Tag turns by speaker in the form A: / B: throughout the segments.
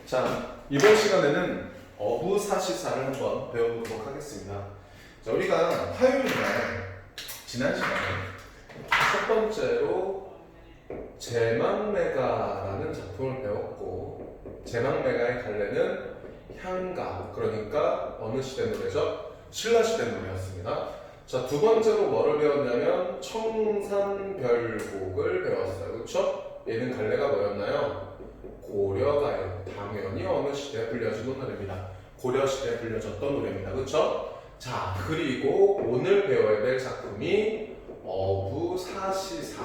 A: 자, 이번 시간에는 어부사시사를 한번 배워보도록 하겠습니다. 자, 우리가 화요일날 지난 시간에 첫 번째로 제망매가라는 작품을 배웠고, 제망매가의 갈래는 향가, 그러니까 어느 시대 노래죠? 신라시대 노래였습니다. 자, 두 번째로 뭐를 배웠냐면 청산별곡을 배웠어요. 그렇죠? 얘는 갈래가 뭐였나요? 고려가요. 당연히 어느 시대에 불려진 노래입니다. 고려시대에 불려졌던 노래입니다. 그렇죠? 자, 그리고 오늘 배워야 될 작품이 어부사시사.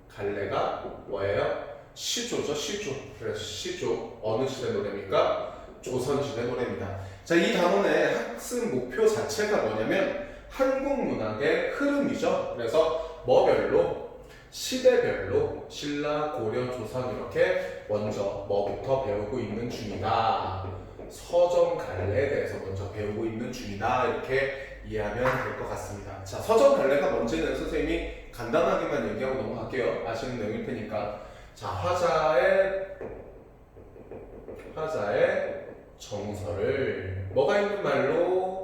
A: 갈래가 뭐예요? 시조죠. 시조. 그래서 시조. 어느 시대 노래입니까? 조선시대 노래입니다. 자, 이 단원의 학습 목표 자체가 뭐냐면 한국 문학의 흐름이죠. 그래서 뭐별로? 시대별로 신라, 고려, 조선 이렇게 먼저 뭐부터 배우고 있는 중이다. 서점 갈래에 대해서 먼저 배우고 있는 중이다. 이렇게 이해하면 될 것 같습니다. 자, 서점 갈래가 뭔지는 선생님이 간단하게만 얘기하고 넘어갈게요. 아시는 내용일 테니까. 자, 화자의 정서를 뭐가 있는 말로?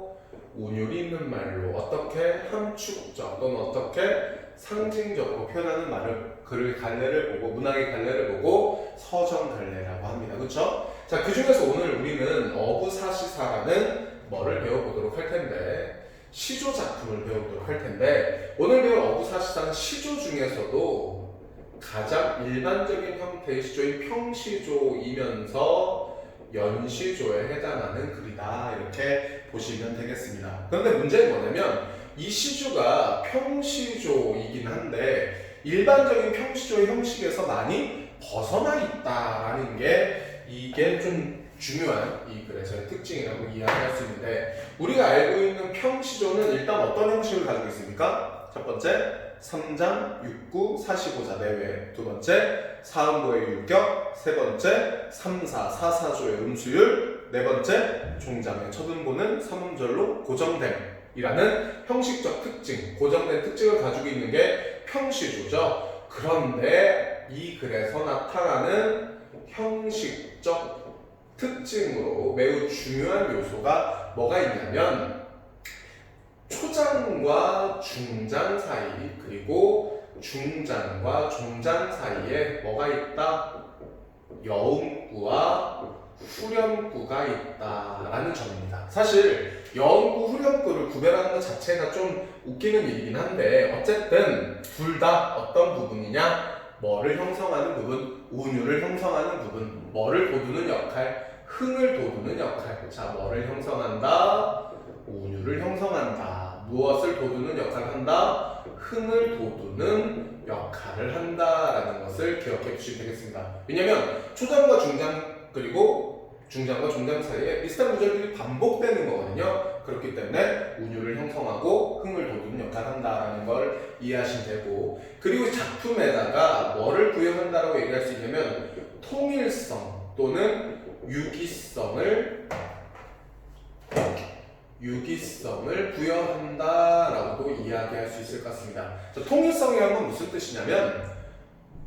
A: 운율이 있는 말로 어떻게 함축적 또는 어떻게 상징적으로 표현하는 말을 글을 갈래를 보고 문학의 갈래를 보고 서점 갈래라고 합니다. 그렇죠? 자, 그 중에서 오늘 우리는 어부사시사라는 뭐를 배워보도록 할 텐데 시조 작품을 배우도록 할 텐데 오늘 배울 어부사시사는 시조 중에서도 가장 일반적인 형태의 시조인 평시조이면서 연시조에 해당하는 글이다. 이렇게 보시면 되겠습니다. 그런데 문제는 뭐냐면 이 시조가 평시조이긴 한데 일반적인 평시조의 형식에서 많이 벗어나 있다라는 게 이게 좀 중요한 이 글에서의 특징이라고 이야기할 수 있는데 우리가 알고 있는 평시조는 일단 어떤 형식을 가지고 있습니까? 첫 번째 3장, 6구, 45자 내외, 두 번째 4음보의 율격, 세 번째 3, 4, 4, 4조의 음수율, 네 번째 종장의 첫 음보는 3음절로 고정됨이라는 형식적 특징, 고정된 특징을 가지고 있는 게 평시조죠. 그런데 이 글에서 나타나는 형식적 특징으로 매우 중요한 요소가 뭐가 있냐면 초장과 중장 사이 그리고 중장과 종장 사이에 뭐가 있다? 여음구와 후렴구가 있다라는 점입니다. 사실 여음구, 후렴구를 구별하는 것 자체가 좀 웃기는 일이긴 한데 어쨌든 둘 다 어떤 부분이냐? 뭐를 형성하는 부분, 운율을 형성하는 부분, 뭐를 돋우는 역할, 흥을 돋우는 역할. 자, 뭐를 형성한다? 운율을 형성한다. 무엇을 돋우는 역할을 한다? 흥을 돋우는 역할을 한다라는 것을 기억해 주시면 되겠습니다. 왜냐면 초장과 중장 그리고 중장과 종장 사이에 비슷한 구절들이 반복되는 거거든요. 그렇기 때문에 운율을 형성하고 흥을 돋우는 역할을 한다라는 걸 이해하시면 되고 그리고 작품에다가 뭐를 부여한다라고 얘기할 수 있냐면 통일성 또는 유기성을 부여한다라고도 이야기할 수 있을 것 같습니다. 통일성이라는 건 무슨 뜻이냐면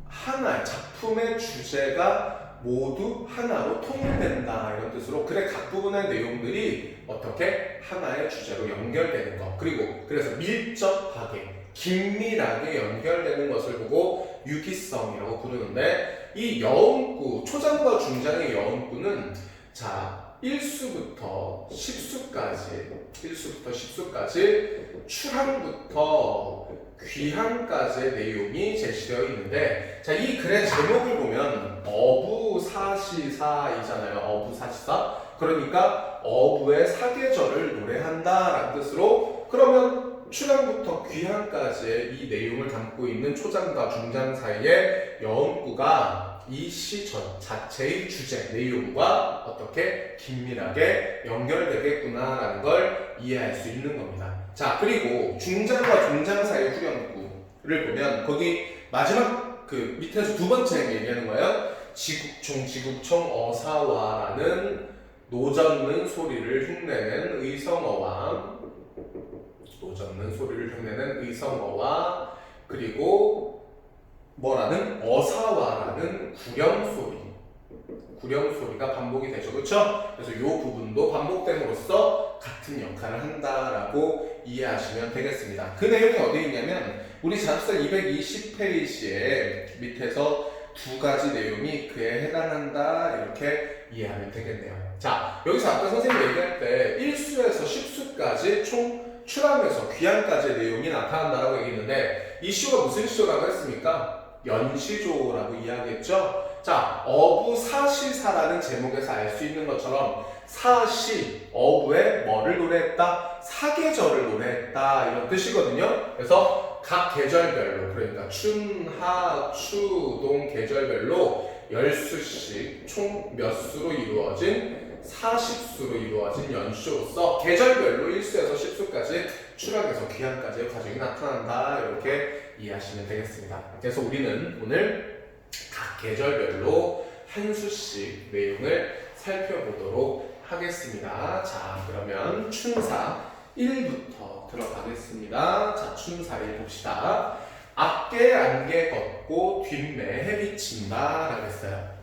A: 하나의 작품의 주제가 모두 하나로 통일된다 이런 뜻으로 글의 각 부분의 내용들이 어떻게 하나의 주제로 연결되는 것 그리고 그래서 밀접하게 긴밀하게 연결되는 것을 보고 유기성이라고 부르는데 이 여음구 초장과 중장의 여음구는 자 1수부터 10수까지 출항부터 귀항까지의 내용이 제시되어 있는데 자, 이 글의 제목을 보면 어부사시사이잖아요. 어부사시사. 그러니까 어부의 사계절을 노래한다라는 뜻으로 그러면 출항부터 귀항까지의 이 내용을 담고 있는 초장과 중장 사이의 여음구가 이 시 자체의 주제, 내용과 어떻게 긴밀하게 연결되겠구나라는 걸 이해할 수 있는 겁니다. 자, 그리고 중장과 종장 사이의 후렴구를 보면 거기 마지막 그 밑에서 두 번째 얘기하는 거예요. 지국총 어사와라는 노젓는 소리를 흉내낸 의성어와 그리고 뭐라는 어사와라는 구령소리 구령 소리가 반복이 되죠. 그렇죠? 그래서 이 부분도 반복됨으로써 같은 역할을 한다라고 이해하시면 되겠습니다. 그 내용이 어디에 있냐면 우리 자습서 220페이지에 밑에서 두 가지 내용이 그에 해당한다 이렇게 이해하면 되겠네요. 자, 여기서 아까 선생님이 얘기할 때 1수에서 10수까지 총 출항에서 귀환까지의 내용이 나타난다라고 얘기했는데 이 시조가 무슨 시조라고 했습니까? 연시조라고 이야기했죠. 자, 어부사시사라는 제목에서 알 수 있는 것처럼 사시, 어부의 뭐를 노래했다? 사계절을 노래했다 이런 뜻이거든요. 그래서 각 계절별로 그러니까 춘, 하, 추, 동 계절별로 10수씩 총 몇 수로 이루어진 40수로 이루어진 연시조로서 계절별로 1수에서 10수까지 추락에서 귀환까지의 과정이 나타난다 이렇게 이해하시면 되겠습니다. 그래서 우리는 오늘 각 계절별로 한 수씩 내용을 살펴보도록 하겠습니다. 자, 그러면 춘사 1부터 들어가겠습니다. 자, 춘사 1 봅시다. 앞개 안개 걷고 뒷매 해 비친다 라고 했어요.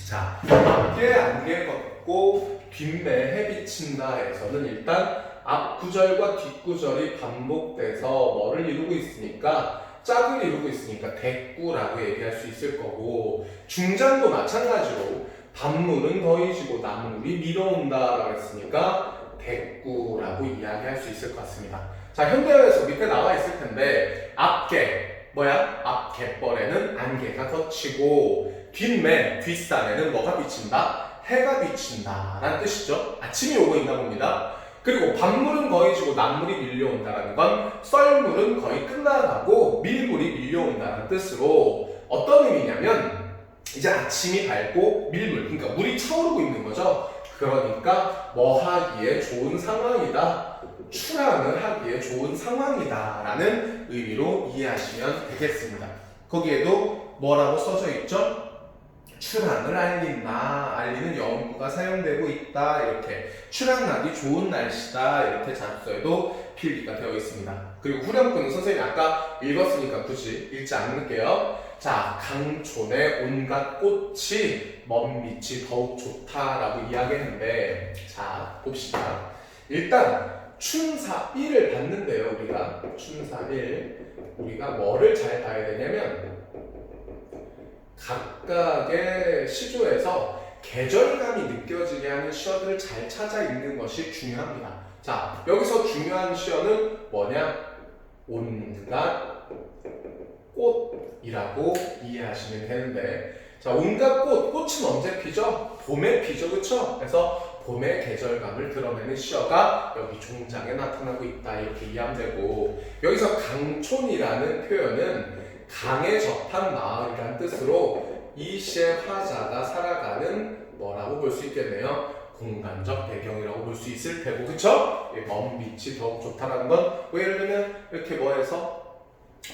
A: 자, 앞개 안개 걷고 뒷매 해 비친다 에서는 일단 앞 구절과 뒷 구절이 반복돼서 뭐를 이루고 있으니까 짝을 이루고 있으니까 대꾸라고 얘기할 수 있을 거고 중장도 마찬가지로 반물은 더해지고 남물이 밀어온다라고 했으니까 대꾸라고 이야기할 수 있을 것 같습니다. 자, 현대어에서 밑에 나와 있을 텐데 앞개 뭐야? 앞 갯벌에는 안개가 걷히고 뒷맨 뒷산에는 뭐가 비친다? 해가 비친다 라는 뜻이죠. 아침이 오고 있나 봅니다. 그리고 밤물은 거의 지고 낮물이 밀려온다는 건 썰물은 거의 끝나가고 밀물이 밀려온다는 뜻으로 어떤 의미냐면 이제 아침이 밝고 밀물, 그러니까 물이 차오르고 있는 거죠. 그러니까 뭐 하기에 좋은 상황이다, 출항을 하기에 좋은 상황이다 라는 의미로 이해하시면 되겠습니다. 거기에도 뭐라고 써져 있죠? 출항을 알린다, 알리는 영구가 사용되고 있다, 이렇게 출항하기 좋은 날씨다 이렇게 자습서에도 필기가 되어 있습니다. 그리고 후렴구는 선생님이 아까 읽었으니까 굳이 읽지 않을게요. 자, 강촌의 온갖 꽃이 먼 밑이 더욱 좋다라고 이야기했는데, 자 봅시다. 일단 춘사 1을 봤는데요. 우리가 춘사 1 우리가 뭐를 잘 봐야 되냐면 각각의 시조에서 계절감이 느껴지게 하는 시어들을 잘 찾아 읽는 것이 중요합니다. 자, 여기서 중요한 시어는 뭐냐? 온갖 꽃이라고 이해하시면 되는데, 자, 온갖 꽃은 언제 피죠? 봄에 피죠, 그쵸? 그래서 봄의 계절감을 드러내는 시어가 여기 종장에 나타나고 있다 이렇게 이해하면 되고, 여기서 강촌이라는 표현은 강에 접한 마을이란 뜻으로 이 시의 화자가 살아가는 뭐라고 볼 수 있겠네요. 공간적 배경이라고 볼 수 있을 테고, 그쵸? 먼 빛이 더욱 좋다라는 건 뭐 예를 들면 이렇게 뭐해서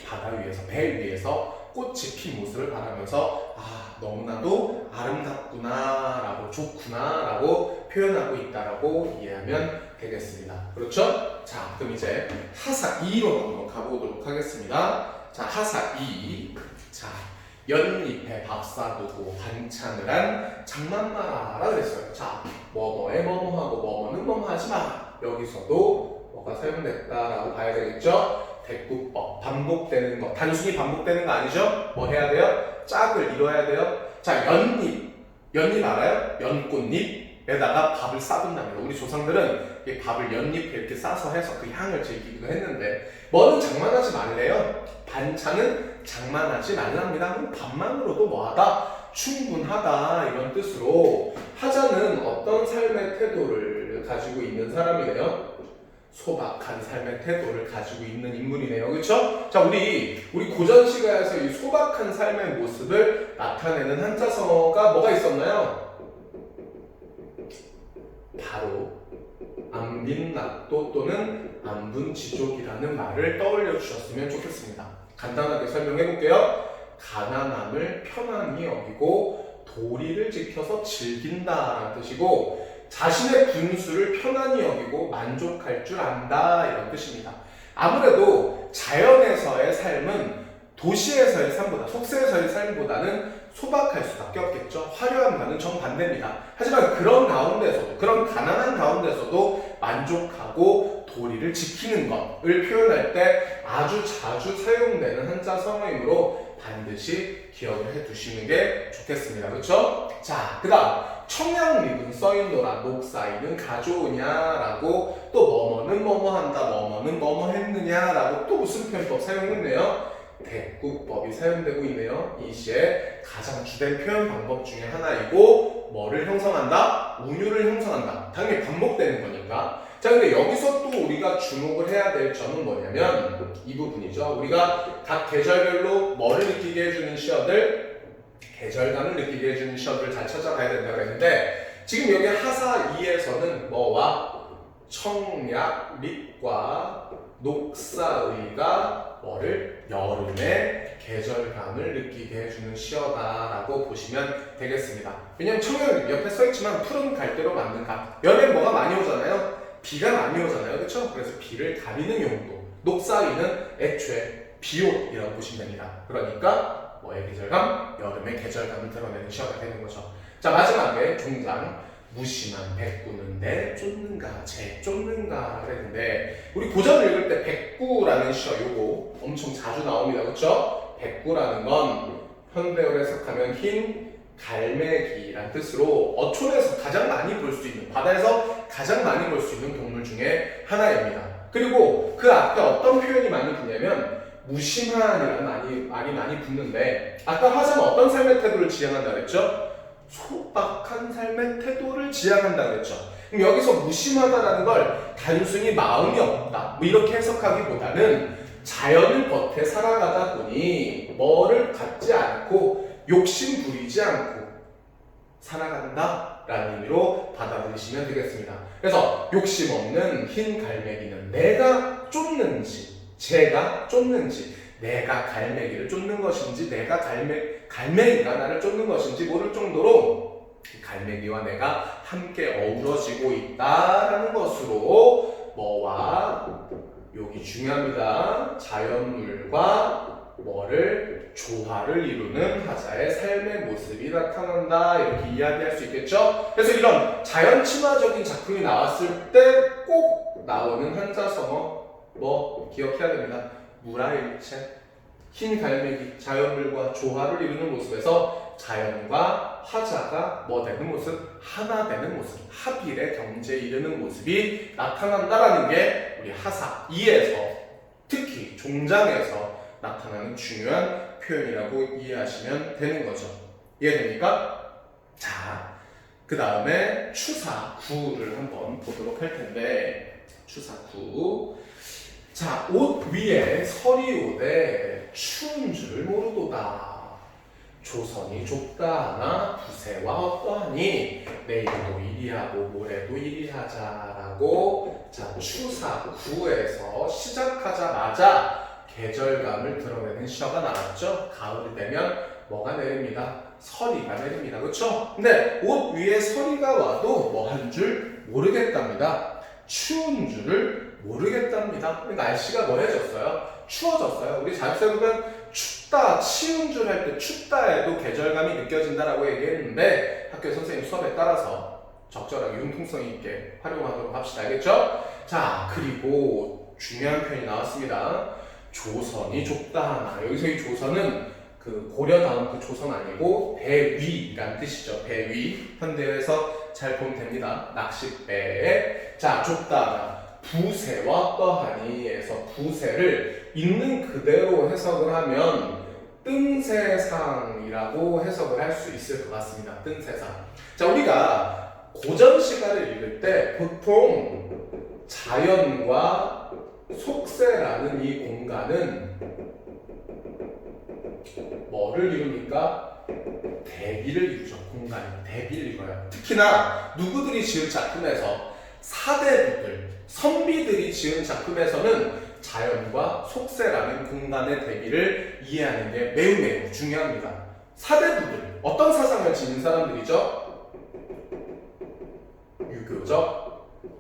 A: 바다 위에서 배 위에서 꽃이 핀 모습을 바라면서 아, 너무나도 아름답구나 라고 좋구나 라고 표현하고 있다라고 이해하면 되겠습니다. 그렇죠? 자, 그럼 이제 하사 2로 한번 가보도록 하겠습니다. 자, 하사 2. 자, 연잎에 밥 싸두고 반찬을 한 장만마라 그랬어요. 자, 뭐뭐에 뭐뭐하고 뭐뭐는 뭐뭐하지 마. 여기서도 뭐가 사용됐다라고 봐야 되겠죠? 대꾸법, 반복되는 거, 단순히 반복되는 거 아니죠? 뭐 해야 돼요? 짝을 이뤄야 돼요. 자, 연잎 알아요? 연꽃잎에다가 밥을 싸둔답니다. 우리 조상들은 이 밥을 연잎에 이렇게 싸서 해서 그 향을 즐기기도 했는데, 뭐는 장만하지 말래요? 반찬은 장만하지 말랍니다. 그럼 밥만으로도 뭐하다? 충분하다 이런 뜻으로 하자는 어떤 삶의 태도를 가지고 있는 사람이네요. 소박한 삶의 태도를 가지고 있는 인물이네요. 그렇죠? 자, 우리 고전 시가에서 이 소박한 삶의 모습을 나타내는 한자성어가 뭐가 있었나요? 바로 안빈낙도 또는 안분지족이라는 말을 떠올려 주셨으면 좋겠습니다. 간단하게 설명해 볼게요. 가난함을 편안히 여기고 도리를 지켜서 즐긴다라는 뜻이고, 자신의 분수를 편안히 여기고 만족할 줄 안다 이런 뜻입니다. 아무래도 자연에서의 삶은 도시에서의 삶보다, 속세에서의 삶보다는 소박할 수밖에 없겠죠. 화려함과는 정반대입니다. 하지만 그런 가운데서도, 그런 가난한 가운데서도 만족하고 도리를 지키는 것을 표현할 때 아주 자주 사용되는 한자 성어이므로 반드시 기억을 해 두시는 게 좋겠습니다. 그렇죠? 자, 그 다음 청량립은 써있노라 녹사이는 가져오냐라고 또 뭐뭐는 뭐뭐한다 뭐뭐는 뭐뭐 했느냐라고 또 무슨 표현법 사용했네요. 대꾸법이 사용되고 있네요. 이 시의 가장 주된 표현 방법 중에 하나이고 뭐를 형성한다? 운율을 형성한다. 당연히 반복되는 거니까. 자, 근데 여기서 또 우리가 주목을 해야 될 점은 뭐냐면 이 부분이죠. 우리가 각 계절별로 뭐를 느끼게 해주는 시어들, 계절감을 느끼게 해주는 시어들을 잘 찾아가야 된다고 했는데 지금 여기 하사 2에서는 뭐와 청약, 립과 녹사의가 뭐를 여름의 계절감을 느끼게 해주는 시어다라고 보시면 되겠습니다. 왜냐면 청약 옆에 써있지만 푸른 갈대로 만든 감. 여름에 뭐가 많이 오잖아요. 비가 많이 오잖아요. 그렇죠? 그래서 비를 가리는 용도. 녹사의는 애초에 비옷이라고 보시면 됩니다. 그러니까 뭐의 계절감? 여름의 계절감을 드러내는 시어가 되는 거죠. 자, 마지막에 종장. 무심한 백구는 내 쫓는가 제 쫓는가 그랬는데 우리 고전을 읽을 때 백구라는 시어 요거 엄청 자주 나옵니다. 그렇죠? 백구라는 건 현대어로 해석하면 흰 갈매기란 뜻으로 어촌에서 가장 많이 볼 수 있는, 바다에서 가장 많이 볼 수 있는 동물 중에 하나입니다. 그리고 그 앞에 어떤 표현이 많이 붙냐면 무심한이라는 말이 많이 붙는데 아까 화자는 어떤 삶의 태도를 지향한다 그랬죠? 소박한 삶의 태도를 지향한다 그랬죠. 그럼 여기서 무심하다라는 걸 단순히 마음이 없다 뭐 이렇게 해석하기보다는 자연을 겉에 살아가다 보니 뭐를 갖지 않고 욕심 부리지 않고 살아간다 라는 의미로 받아들이시면 되겠습니다. 그래서 욕심 없는 흰 갈매기는 내가 쫓는지 제가 쫓는지 내가 갈매기를 쫓는 것인지 내가 갈매기가 나를 쫓는 것인지 모를 정도로 갈매기와 내가 함께 어우러지고 있다라는 것으로 뭐와 여기 중요합니다. 자연물과 뭐를 조화를 이루는 하자의 삶의 모습이 나타난다 이렇게 이야기할 수 있겠죠. 그래서 이런 자연 친화적인 작품이 나왔을 때 꼭 나오는 한자 성어 뭐 기억해야 됩니다. 무라일체, 흰 갈매기, 자연물과 조화를 이루는 모습에서 자연과 화자가 뭐 되는 모습? 하나 되는 모습, 합일의 경제에 이르는 모습이 나타난다라는 게 우리 하사 2에서 특히 종장에서 나타나는 중요한 표현이라고 이해하시면 되는 거죠. 이해됩니까? 자, 그 다음에 추사 9를 한번 보도록 할 텐데 추사 9. 자, 옷 위에 설이 오되 추운 줄 모르도다. 조선이 좁다 하나 부세와 어떠하니 내일도 이리하고 모레도 이리하자라고. 자, 추사 9에서 시작하자마자 계절감을 드러내는 시어가 나왔죠. 가을이 되면 뭐가 내립니다? 서리가 내립니다. 그렇죠? 근데 옷 위에 서리가 와도 뭐 한 줄 모르겠답니다. 추운 줄을 모르겠답니다. 날씨가 뭐해졌어요? 추워졌어요. 우리 자습생 보면 춥다, 치운 줄 할 때 춥다에도 계절감이 느껴진다라고 얘기했는데 학교 선생님 수업에 따라서 적절하게 융통성 있게 활용하도록 합시다. 알겠죠? 자, 그리고 중요한 표현이 나왔습니다. 조선이 좁다 하나. 여기서 이 조선은 그 고려 다음 그 조선 아니고 배위란 뜻이죠. 배위. 현대에서 잘 보면 됩니다. 낚싯배에. 자, 좁다 하나. 부세와 떠하니에서 부세를 있는 그대로 해석을 하면 뜬세상이라고 해석을 할 수 있을 것 같습니다. 뜬세상. 자, 우리가 고전 시가를 읽을 때 보통 자연과 속세라는 이 공간은 뭐를 이룹니까? 대비를 이루죠. 공간, 대비를 이뤄요. 특히나 누구들이 지은 작품에서 사대부들, 선비들이 지은 작품에서는 자연과 속세라는 공간의 대비를 이해하는 게 매우 중요합니다. 사대부들, 어떤 사상을 지닌 사람들이죠? 유교적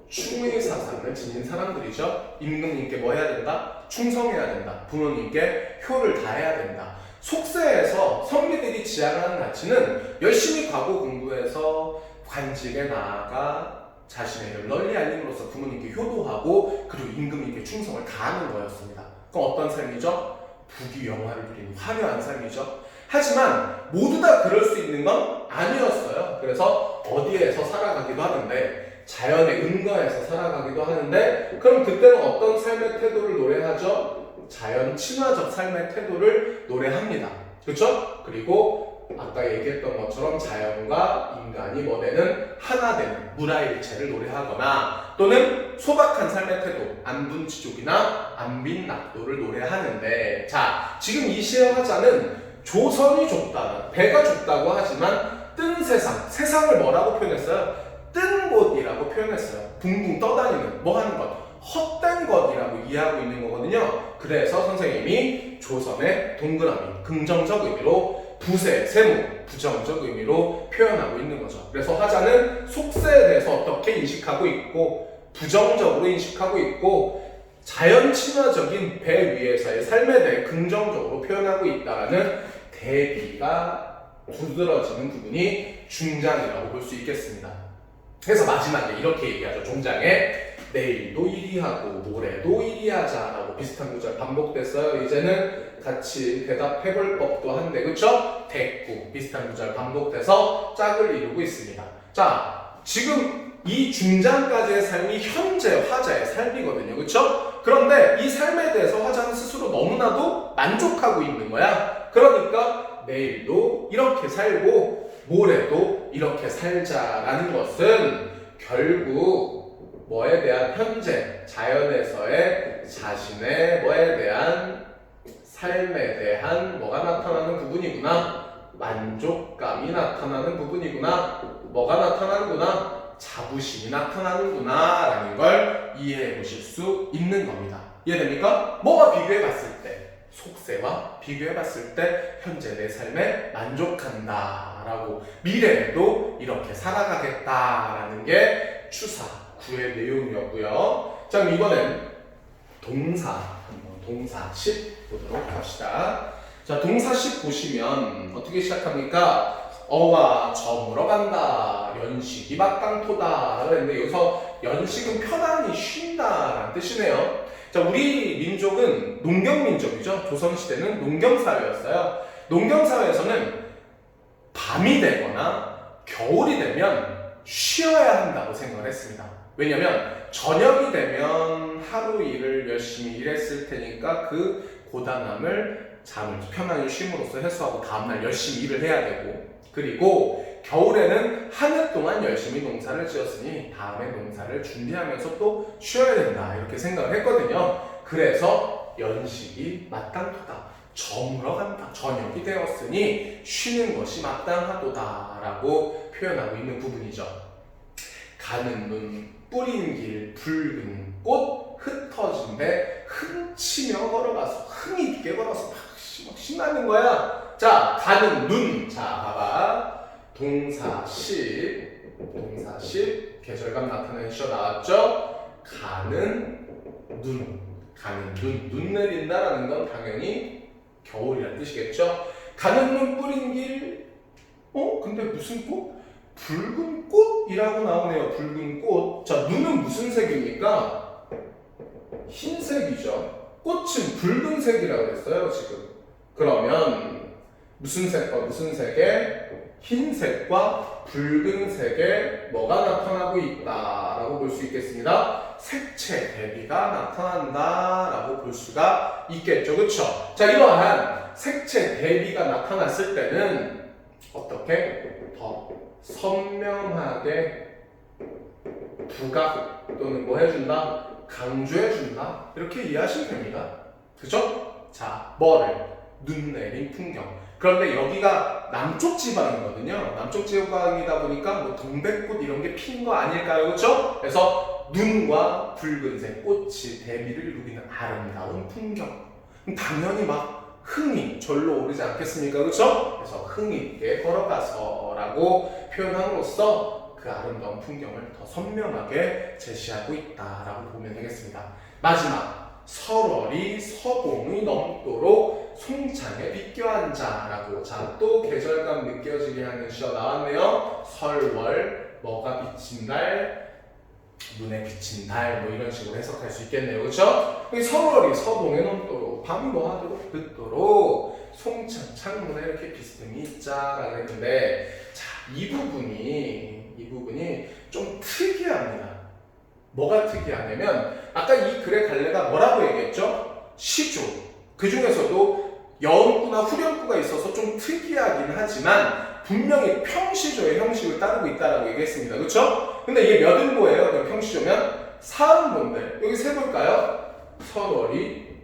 A: 충의 사상을 지닌 사람들이죠. 임금님께 뭐 해야 된다? 충성해야 된다. 부모님께 효를 다해야 된다. 속세에서 선비들이 지향하는 가치는 열심히 과거 공부해서 관직에 나아가 자신의 일을 널리 알림으로써 부모님께 효도하고 그리고 임금님께 충성을 다하는 거였습니다. 그럼 어떤 삶이죠? 부귀영화를 누리는 화려한 삶이죠. 하지만 모두 다 그럴 수 있는 건 아니었어요. 그래서 어디에서 살아가기도 하는데 자연에 은거해서 살아가기도 하는데 그럼 그때는 어떤 삶의 태도를 노래하죠? 자연 친화적 삶의 태도를 노래합니다. 그렇죠? 그리고 아까 얘기했던 것처럼 자연과 인간이 뭐 되는 하나 되는 무라일체를 노래하거나 또는 소박한 삶의 태도 안분치족이나 안빈낙도를 노래하는데 자 지금 이 시의 화자는 조선이 좁다 배가 좁다고 하지만 뜬 세상을 뭐라고 표현했어요? 뜬 곳이라고 표현했어요. 붕붕 떠다니는 뭐 하는 것 헛된 것이라고 이해하고 있는 거거든요. 그래서 선생님이 조선의 동그라미 긍정적 의미로 부세, 세무, 부정적 의미로 표현하고 있는 거죠. 그래서 화자는 속세에 대해서 어떻게 인식하고 있고 부정적으로 인식하고 있고 자연 친화적인 배 위에서의 삶에 대해 긍정적으로 표현하고 있다는 대비가 두드러지는 부분이 중장이라고 볼 수 있겠습니다. 그래서 마지막에 이렇게 얘기하죠. 종장에 내일도 이리 하고 모레도 이리 하자 라고 비슷한 구절 반복됐어요. 이제는 같이 대답해볼 법도 한데 그쵸? 됐고 비슷한 구절 반복돼서 짝을 이루고 있습니다. 자 지금 이 중장까지의 삶이 현재 화자의 삶이거든요. 그쵸? 그런데 이 삶에 대해서 화자는 스스로 너무나도 만족하고 있는 거야. 그러니까 내일도 이렇게 살고 모레도 이렇게 살자라는 것은 결국 뭐에 대한 현재, 자연에서의 자신의 뭐에 대한 삶에 대한 뭐가 나타나는 부분이구나 만족감이 나타나는 부분이구나 뭐가 나타나는구나 자부심이 나타나는구나 라는 걸 이해해 보실 수 있는 겁니다. 이해됩니까? 뭐가 비교해 봤을 때 속세와 비교해 봤을 때 현재 내 삶에 만족한다 라고 미래에도 이렇게 살아가겠다 라는 게 추사 9의 내용이었고요. 자 그럼 이번엔 동사 10 보도록 합시다. 자 동사 10 보시면 어떻게 시작합니까? 어와 저물어 간다 연식이 막강토다 그랬는데 여기서 연식은 편안히 쉰다 라는 뜻이네요. 자 우리 민족은 농경민족이죠. 조선시대는 농경사회였어요. 농경사회에서는 밤이 되거나 겨울이 되면 쉬어야 한다고 생각을 했습니다. 왜냐면 저녁이 되면 하루 일을 열심히 일했을 테니까 그 고단함을 잠을 편안히 쉼으로써 해소하고 다음날 열심히 일을 해야 되고 그리고 겨울에는 한 해 동안 열심히 농사를 지었으니 다음에 농사를 준비하면서 또 쉬어야 된다 이렇게 생각을 했거든요. 그래서 연식이 마땅하다 저물어 간다 저녁이 되었으니 쉬는 것이 마땅하도다 라고 표현하고 있는 부분이죠. 가는 눈 뿌린 길 붉은 꽃 흩어진 배 흥치며 걸어가서 흥 있게 걸어서 막 신나는 거야. 자 가는 눈 자 봐봐 동사 10 계절감 나타내는 시어 나왔죠. 가는 눈 내린다라는 건 당연히 겨울이라는 뜻이겠죠. 가는 눈 뿌린 길 근데 무슨 꽃? 붉은 꽃이라고 나오네요. 붉은 꽃. 자 눈은 무슨 색입니까? 흰색이죠. 꽃은 붉은색이라고 했어요 지금. 그러면 무슨 색과 무슨 색에 흰색과 붉은색에 뭐가 나타나고 있다라고 볼 수 있겠습니다. 색채 대비가 나타난다라고 볼 수가 있겠죠. 그렇죠? 자 이러한 색채 대비가 나타났을 때는 어떻게 더 선명하게 부각 또는 뭐 해준다? 강조해준다? 이렇게 이해하시면 됩니다. 그죠? 자, 뭐를? 눈 내린 풍경. 그런데 여기가 남쪽 지방이거든요. 남쪽 지방이다 보니까 뭐 동백꽃 이런 게 핀 거 아닐까요? 그렇죠? 그래서 눈과 붉은색 꽃이 대비를 이루기는 아름다운 풍경. 당연히 막 흥이 절로 오르지 않겠습니까? 그렇죠? 그래서 흥 있게 걸어가서라고 표현함으로써 그 아름다운 풍경을 더 선명하게 제시하고 있다라고 보면 되겠습니다. 마지막 설월이 서봉이 넘도록 송창에 비껴앉아라고. 자, 또 계절감 느껴지게 하는 시어 나왔네요. 설월, 뭐가 비친 달, 눈에 비친 달, 뭐 이런 식으로 해석할 수 있겠네요. 그렇죠? 설월이 서봉에 넘도록, 밤이 뭐 하도록 늦도록 송창 창문에 이렇게 비스듬히 있자라고 했는데, 자, 이 부분이 좀 특이합니다. 뭐가 특이하냐면 아까 이 글의 갈래가 뭐라고 얘기했죠? 시조. 그 중에서도 여음구나 후렴구가 있어서 좀 특이하긴 하지만 분명히 평시조의 형식을 따르고 있다라고 얘기했습니다. 그렇죠? 근데 이게 몇 음보예요? 그럼 평시조면 사음보인데 여기 세볼까요? 설월이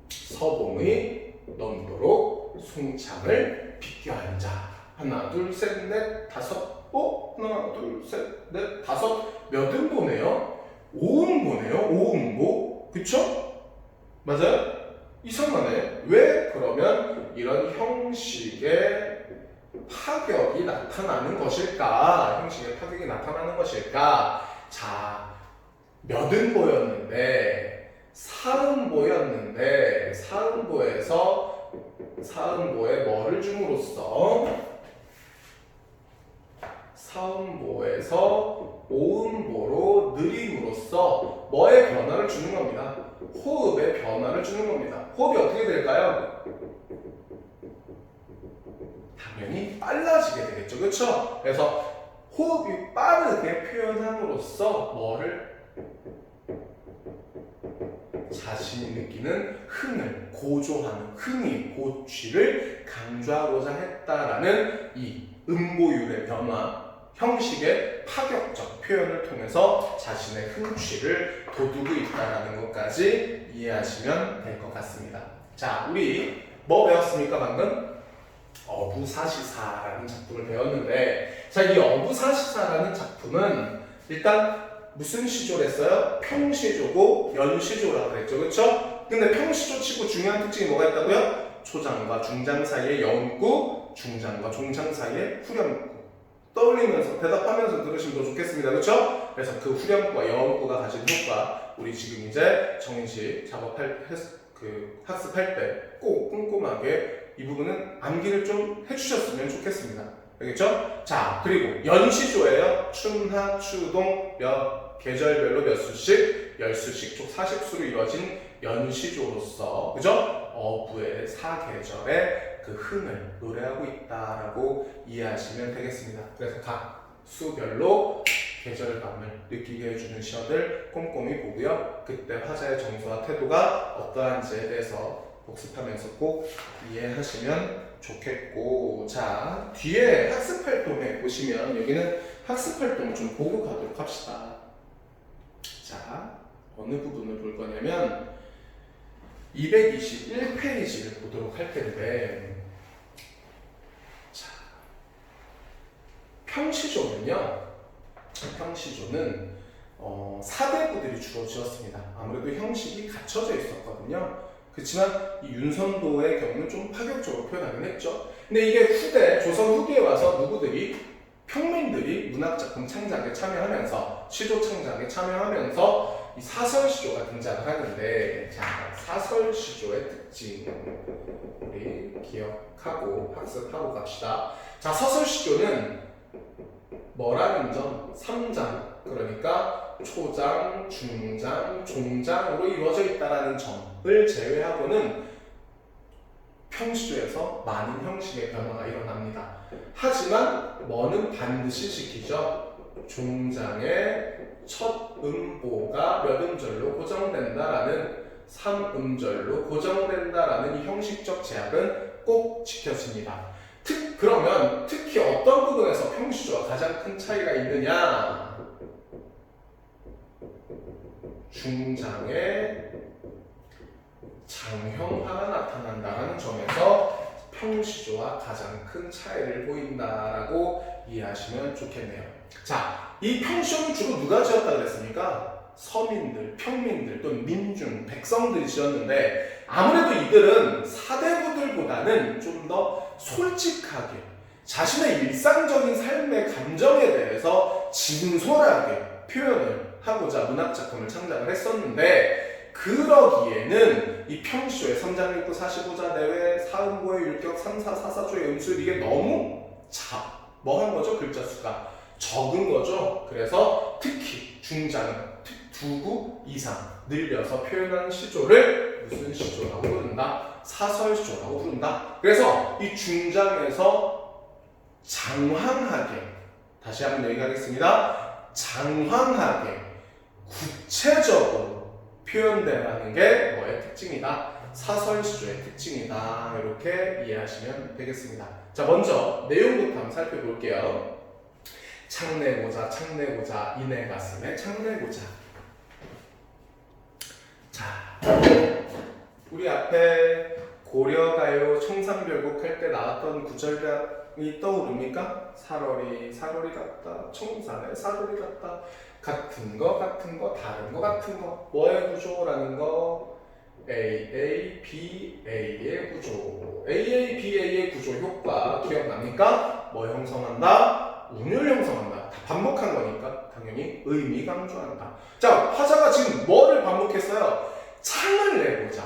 A: 서봉의 넘도록 송창을 비껴앉아. 하나, 둘, 셋, 넷, 다섯. 하나, 둘, 셋, 넷, 다섯. 몇 음보네요? 5음보네요. 5음보. 그쵸? 맞아요? 이상하네. 왜 그러면 이런 형식의 파격이 나타나는 것일까? 형식의 파격이 나타나는 것일까? 자, 몇 음보였는데 사음보였는데 사음보에 뭐를 줌으로써 사음보에서 오음보로 느림으로써 뭐의 변화를 주는 겁니다. 호흡의 변화를 주는 겁니다. 호흡이 어떻게 될까요? 당연히 빨라지게 되겠죠. 그렇죠? 그래서 호흡이 빠르게 표현함으로써 뭐를 자신이 느끼는 흥을 고조하는 흥이 고취를 강조하고자 했다라는 이 음보율의 변화, 형식의 파격적 표현을 통해서 자신의 흥취를 돋우고 있다는 것까지 이해하시면 될 것 같습니다. 자, 우리 뭐 배웠습니까 방금? 어부사시사라는 작품을 배웠는데, 자, 이 어부사시사라는 작품은 일단 무슨 시조를 했어요? 평시조고 연시조라고 그랬죠. 그렇죠? 근데 평시조 치고 중요한 특징이 뭐가 있다고요? 초장과 중장 사이에 여음구, 중장과 종장 사이에 후렴구. 떠올리면서 대답하면서 들으시면 더 좋겠습니다. 그렇죠? 그래서 그 후렴구와 여음구가 가진 효과, 우리 지금 이제 정인식 학습할 때 꼭 꼼꼼하게 이 부분은 암기를 좀 해주셨으면 좋겠습니다. 알겠죠? 자, 그리고 연시조예요. 춘하, 추동, 계절별로 몇 수씩, 10수씩 총 40수로 이루어진 연시조로서, 그죠? 어부의 사계절의 그 흥을 노래하고 있다라고 이해하시면 되겠습니다. 그래서 각 수별로 계절감을 느끼게 해주는 시어들 꼼꼼히 보고요. 그때 화자의 정서와 태도가 어떠한지에 대해서 복습하면서 꼭 이해하시면 좋겠고, 자, 뒤에 학습활동에 보시면 여기는 학습활동을 좀 보고 가도록 합시다. 자, 어느 부분을 볼 거냐면 221페이지를 보도록 할 텐데, 자, 평시조는 4대부들이 주로 지었습니다. 아무래도 형식이 갖춰져 있었거든요. 그렇지만 이 윤선도의 경우는 좀 파격적으로 표현하긴 했죠. 근데 이게 후대, 조선 후기에 와서 평민들이 문학작품 창작에 참여하면서, 시조 창작에 참여하면서 이 사설시조가 등장을 하는데, 자, 사설시조의 특징 우리 기억하고 학습하고 갑시다. 자, 사설시조는 뭐라는 점? 3장, 그러니까 초장, 중장, 종장으로 이루어져 있다는 점을 제외하고는 평시조에서 많은 형식의 변화가 일어납니다. 하지만 뭐는 반드시 지키죠. 종장의 첫 음보가 몇 음절로 고정된다라는 3음절로 고정된다라는 이 형식적 제약은 꼭 지켜집니다. 그러면 특히 어떤 부분에서 평시조와 가장 큰 차이가 있느냐? 중장의 장형화가 나타난다는 점에서 평시조와 가장 큰 차이를 보인다라고 이해하시면 좋겠네요. 자, 이 평시조는 주로 누가 지었다고 그랬습니까? 서민들, 평민들 또는 민중, 백성들이 지었는데, 아무래도 이들은 사대부들보다는 좀 더 솔직하게 자신의 일상적인 삶의 감정에 대해서 진솔하게 표현을 하고자 문학작품을 창작을 했었는데, 그러기에는 이 평시조의 3장 6구 45자 내외 사음고의 율격 3, 4, 4, 4조의 음술 이게 너무 뭐한 거죠? 글자 수가 적은 거죠. 그래서 특히 중장은 2구 이상 늘려서 표현한 시조를 무슨 시조라고 부른다? 사설시조라고 부른다. 그래서 이 중장에서 장황하게 다시 한번 얘기하겠습니다. 장황하게 구체적으로 표현되라는 게 뭐의 특징이다? 사설시조의 특징이다. 이렇게 이해하시면 되겠습니다. 자, 먼저 내용부터 한번 살펴볼게요. 창내고자, 창내고자, 이내 가슴에 창내고자. 자, 우리 앞에 고려가요 청산별곡 할 때 나왔던 구절이 떠오릅니까? 사러리, 사러리 같다. 청산에 사러리 같다. 같은 거, 다른 거, 같은 거. 뭐의 구조라는 거? AA, BA의 구조. AA, BA의 구조 효과 기억납니까? 뭐 형성한다? 운율 형성한다. 다 반복한 거니까 당연히 의미 강조한다. 자, 화자가 지금 뭐를 반복했어요? 창을 내고자.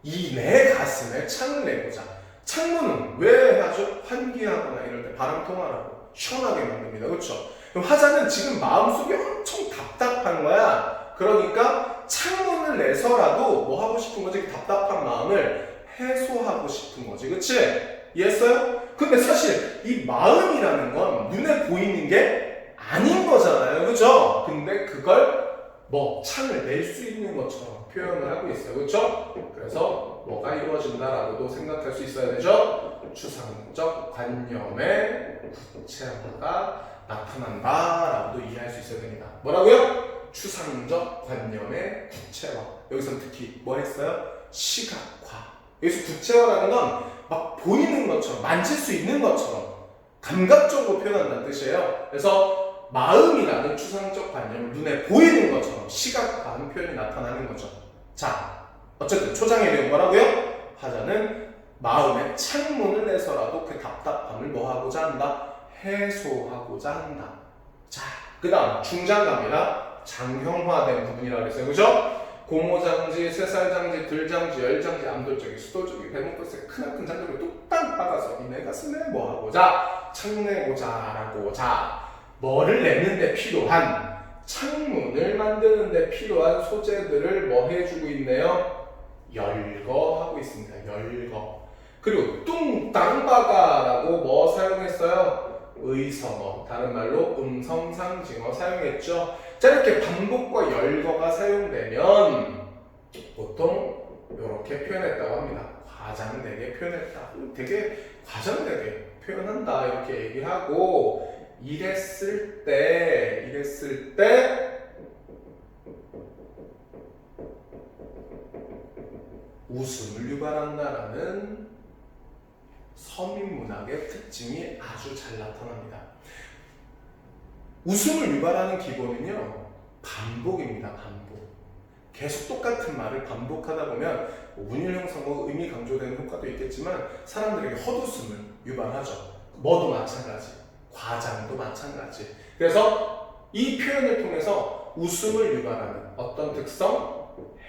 A: 이 내 가슴에 창을 내고자. 창문은 왜 하죠? 환기하거나 이럴 때 바람 통하라고 시원하게 만듭니다. 그렇죠? 그럼 화자는 지금 마음속에 엄청 답답한 거야. 그러니까 창문을 내서라도 뭐 하고 싶은 거지? 답답한 마음을 해소하고 싶은 거지. 그치? 이해했어요? 근데 사실 이 마음이라는 건 눈에 보이는 게 아닌 거잖아요. 그죠? 근데 그걸 뭐 창을 낼 수 있는 것처럼 표현을 하고 있어요. 그렇죠? 그래서 뭐가 이루어진다라고도 생각할 수 있어야 되죠? 추상적 관념의 구체화가 나타난다라고도 이해할 수 있어야 됩니다. 뭐라고요? 추상적 관념의 구체화. 여기서 특히 뭐 했어요? 시각화. 여기서 구체화라는 건 막 보이는 것처럼, 만질 수 있는 것처럼 감각적으로 표현한다는 뜻이에요. 그래서 마음이라는 추상적 관념을 눈에 보이는 것처럼 시각화하는 표현이 나타나는 거죠. 자, 어쨌든 초장의 내용 뭐라고요? 화자는 마음의 창문을 내서라도 그 답답함을 뭐 하고자 한다? 해소하고자 한다. 자, 그 다음 중장 갑니다. 장형화된 부분이라고 했어요. 그죠? 고모장지, 쇠살장지, 들장지, 열장지, 암돌적이, 수돌적이, 배목것에 크나큰 장돌을 뚝딱 박아서 이내 가슴에 뭐 하고자? 창내고자 라고자. 뭐를 내는데 필요한 창문을 만드는데 필요한 소재들을 뭐 해주고 있네요? 열거하고 있습니다. 열거. 그리고 뚱땅 박아라고 뭐 사용했어요? 의성어, 다른 말로 음성상징어 사용했죠. 자, 이렇게 반복과 열거가 사용되면 보통 이렇게 표현했다고 합니다. 과장되게 표현했다. 되게 과장되게 표현한다 이렇게 얘기하고 이랬을 때 웃음을 유발한다라는 서민문학의 특징이 아주 잘 나타납니다. 웃음을 유발하는 기본은요, 반복입니다. 반복. 계속 똑같은 말을 반복하다 보면 운율 형성과 의미 강조되는 효과도 있겠지만 사람들에게 헛웃음을 유발하죠. 뭐도 마찬가지, 과장도 마찬가지. 그래서 이 표현을 통해서 웃음을 유발하는 어떤 특성,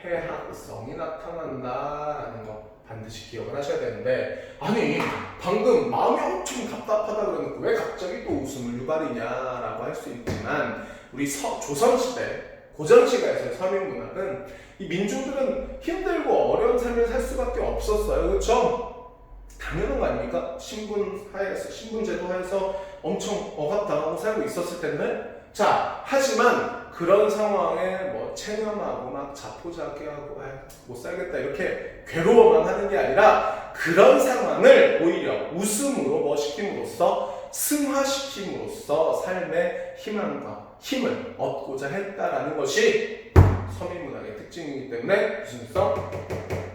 A: 해학성이 나타난다라는 거 반드시 기억을 하셔야 되는데, 아니 방금 마음이 엄청 답답하다 그러니까 왜 갑자기 또 웃음을 유발이냐라고 할 수 있지만, 우리 조선시대 고전시가에서의 서민문학은 이 민중들은 힘들고 어려운 삶을 살 수밖에 없었어요. 그렇죠? 당연한 거 아닙니까? 신분제도 하에서 엄청 억압당하고 살고 있었을 텐데, 자, 하지만 그런 상황에 뭐 체념하고 막 자포자기하고 못 살겠다 이렇게 괴로워만 하는 게 아니라 그런 상황을 오히려 웃음으로 뭐 시킴으로써 승화시킴으로써 삶의 희망과 힘을 얻고자 했다라는 것이 서민문학의 특징이기 때문에 무슨 성?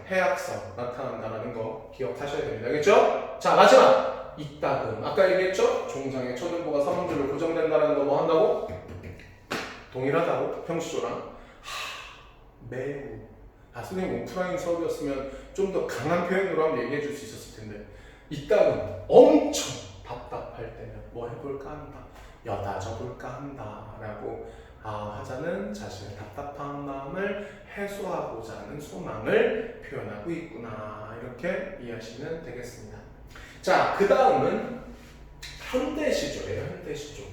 A: 해학성 나타난다라는 거 기억하셔야 됩니다. 알겠죠? 자, 마지막 이따금. 아까 얘기했죠? 종장의 초등보가 서문줄로 고정된다는 거 뭐 한다고? 동일하다고? 평시조랑? 매우. 선생님 오프라인 수업이었으면 좀 더 강한 표현으로 한번 얘기해 줄 수 있었을 텐데, 이따금 엄청 답답할 때는 뭐 해볼까 한다. 여다 져볼까 한다 라고 화자는 자신의 답답한 마음을 해소하고자 하는 소망을 표현하고 있구나. 이렇게 이해하시면 되겠습니다. 자, 그 다음은 현대시조예요. 현대시조.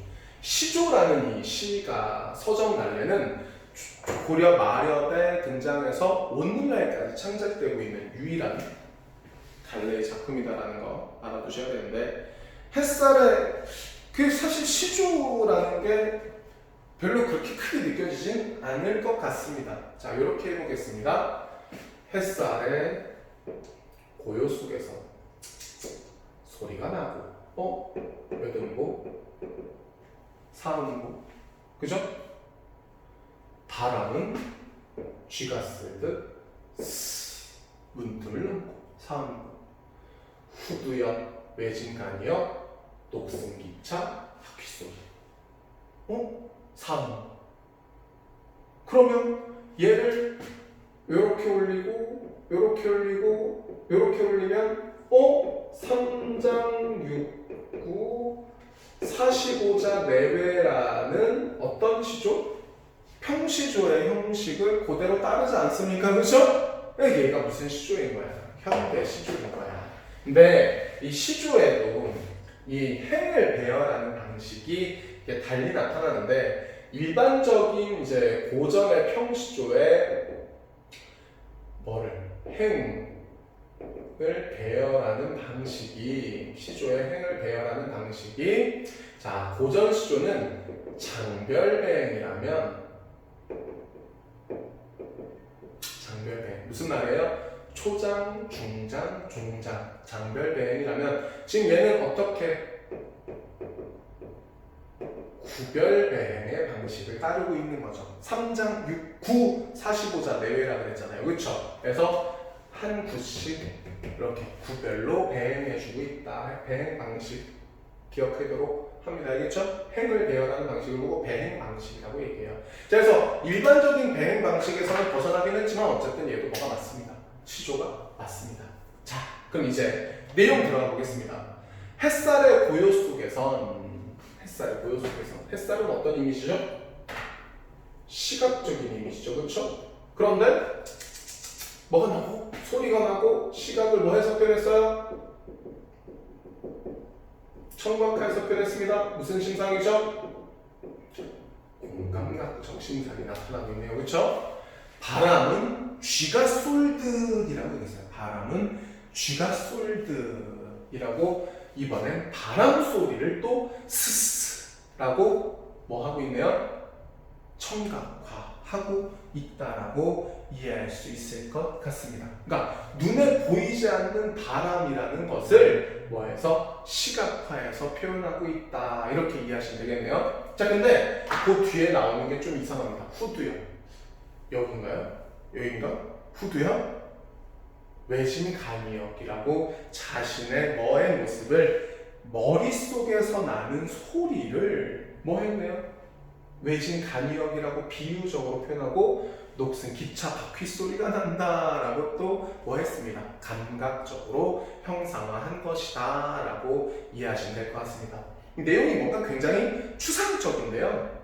A: 시조라는 이 시가 서정 난례는 고려 말엽에 등장해서 오늘날까지 창작되고 있는 유일한 갈래의 작품이다라는 거 알아두셔야 되는데, 햇살에 사실 시조라는 게 별로 그렇게 크게 느껴지진 않을 것 같습니다. 자, 이렇게 해보겠습니다. 햇살의 고요 속에서 소리가 나고, 여든고, 사음고, 그죠? 바람은 쥐가 쓸듯 문틈을 넘고, 사음고, 후두엽, 외진간이역, 녹슨기차, 바퀴소리, 사음. 그러면 얘를 요렇게 올리고, 요렇게 올리고, 요렇게 올리면, 3장 6구 45자 내외라는 어떤 시조? 평시조의 형식을 그대로 따르지 않습니까? 그죠? 얘가 무슨 시조인 거야? 현대 시조인 거야. 근데 이 시조에도 이 행을 배열하는 방식이 달리 나타나는데, 일반적인 이제 고전의 평시조에 행을 배열하는 방식이, 시조의 행을 배열하는 방식이, 자, 고전 시조는 장별배행이라면, 장별배행 무슨 말이에요? 초장, 중장, 종장, 장별배행이라면 지금 얘는 어떻게 구별배행의 방식을 따르고 있는 거죠. 3장 6, 9, 45자 내외라 그랬잖아요. 그렇죠? 그래서 한 구씩 이렇게 구별로 배행해주고 있다. 배행 방식 기억하도록 합니다. 알겠죠? 행을 배열하는 방식을 보고 배행 방식이라고 얘기해요. 그래서 일반적인 배행 방식에서는 벗어나긴 했지만 어쨌든 얘도 뭐가 맞습니다. 시조가 맞습니다. 자, 그럼 이제 내용 들어가 보겠습니다. 햇살의 고요 속에선, 햇살은 어떤 이미지죠? 시각적인 이미지죠. 그렇죠? 그런데 뭐가 나고? 소리가 나고, 시각을 뭐 해서 표현했어요? 청각해서 표현했습니다. 무슨 심상이죠? 공감각적 심상이 나타나고 있네요. 그렇죠? 바람은 쥐가 쏠듯이라고 얘기했어요. 바람은 쥐가 쏠듯이라고, 이번엔 바람 소리를 또 스스라고 뭐 하고 있네요? 청각화하고 있다라고 이해할 수 있을 것 같습니다. 그러니까 눈에 보이지 않는 바람이라는 것을 뭐해서 시각화해서 표현하고 있다, 이렇게 이해하시면 되겠네요. 자, 근데 그 뒤에 나오는 게 좀 이상합니다. 후두엽. 여긴가요? 여긴가? 후두엽? 외진간이역이라고 자신의 뭐의 모습을, 머릿속에서 나는 소리를 뭐 했네요? 외진간이역이라고 비유적으로 표현하고, 녹슨 기차 바퀴 소리가 난다라고 또 뭐 했습니다? 감각적으로 형상화한 것이다 라고 이해하시면 될 것 같습니다. 내용이 뭔가 굉장히 추상적인데요.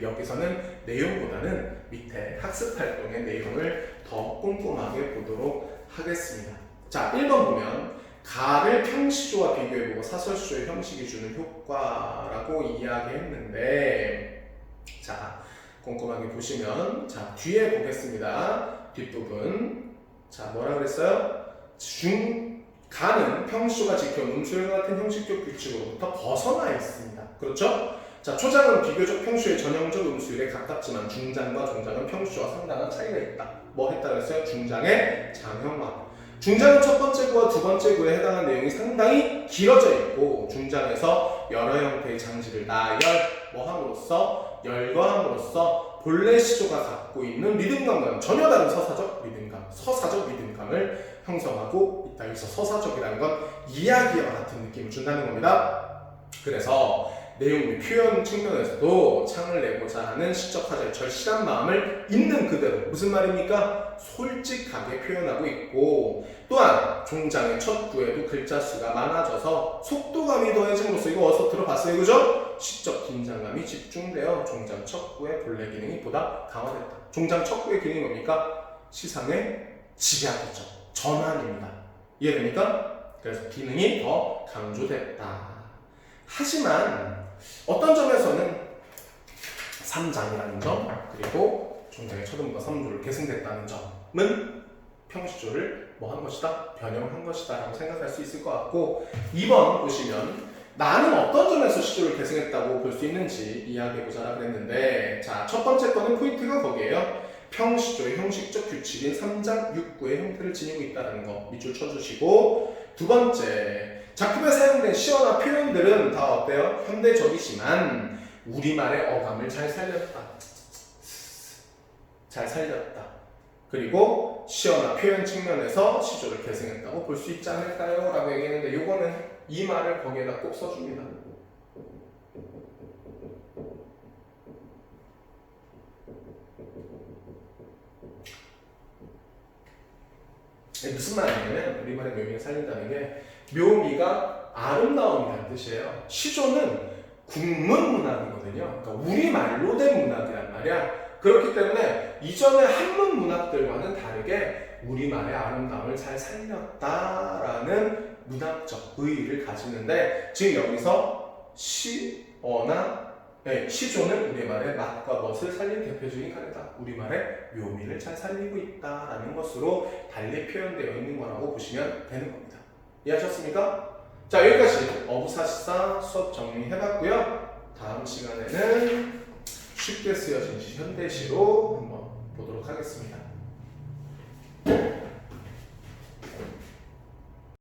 A: 여기서는 내용보다는 밑에 학습활동의 내용을 더 꼼꼼하게 보도록 하겠습니다. 자, 1번 보면 가를 평시조와 비교해보고 사설시조의 형식이 주는 효과라고 이야기했는데, 자, 꼼꼼하게 보시면, 자, 뒤에 보겠습니다. 뒷부분. 자, 뭐라 그랬어요? 가는 평시조가 지켜온 음수와 같은 형식적 규칙으로부터 벗어나 있습니다. 그렇죠? 자, 초장은 비교적 평시의 전형적 음수율에 가깝지만 중장과 종장은 평시와 상당한 차이가 있다. 뭐 했다 그랬어요? 중장의 장형화. 중장은 첫 번째 구와 두 번째 구에 해당한 내용이 상당히 길어져 있고, 중장에서 여러 형태의 장지를 뭐함으로써 열거함으로써 본래 시조가 갖고 있는 리듬감과는 전혀 다른 서사적 리듬감을 형성하고 있다. 여기서 서사적이라는 건 이야기와 같은 느낌을 준다는 겁니다. 그래서 내용 및 표현 측면에서도 창을 내고자 하는 시적화자의 절실한 마음을 있는 그대로 무슨 말입니까? 솔직하게 표현하고 있고 또한 종장의 첫 구에도 글자 수가 많아져서 속도감이 더해짐으로써 이거 어디서 들어봤어요 그죠? 시적 긴장감이 집중되어 종장 첫 구의 본래 기능이 보다 강화됐다. 종장 첫 구의 기능이 뭡니까? 시상의 집약이죠. 전환입니다. 이해됩니까? 그래서 기능이 더 강조됐다. 하지만 어떤 점에서는 3장이라는 점 그리고 종장의 첫음과 3조를 계승됐다는 점은 평시조를 뭐 한 것이다? 변형한 것이다 라고 생각할 수 있을 것 같고 2번 보시면 나는 어떤 점에서 시조를 계승했다고 볼 수 있는지 이야기해보자 그랬는데 자, 첫 번째 거는 포인트가 거기에요. 평시조의 형식적 규칙인 3장 6구의 형태를 지니고 있다는 거 밑줄 쳐주시고 두 번째 작품에 사용된 시어나 표현들은 다 어때요? 현대적이지만 우리말의 어감을 잘 살렸다. 잘 살렸다. 그리고 시어나 표현 측면에서 시조를 계승했다고 볼 수 있지 않을까요? 라고 얘기했는데 요거는 이 말을 거기에다 꼭 써줍니다. 무슨 말이냐면 우리말의 묘미를 살린다는 게 묘미가 아름다움이라는 뜻이에요. 시조는 국문 문학이거든요. 그러니까 우리말로 된 문학이란 말이야. 그렇기 때문에 이전의 한문 문학들과는 다르게 우리말의 아름다움을 잘 살렸다라는 문학적 의의를 가지는데 지금 여기서 시어나 시조는 우리말의 맛과 멋을 살린 대표적인 가르다. 우리말의 묘미를 잘 살리고 있다라는 것으로 달리 표현되어 있는 거라고 보시면 되는 겁니다. 이해하셨습니까? 자, 여기까지 어부사시사 수업 정리해봤고요. 다음 시간에는 쉽게 쓰여진 시 현대시로 한번 보도록 하겠습니다.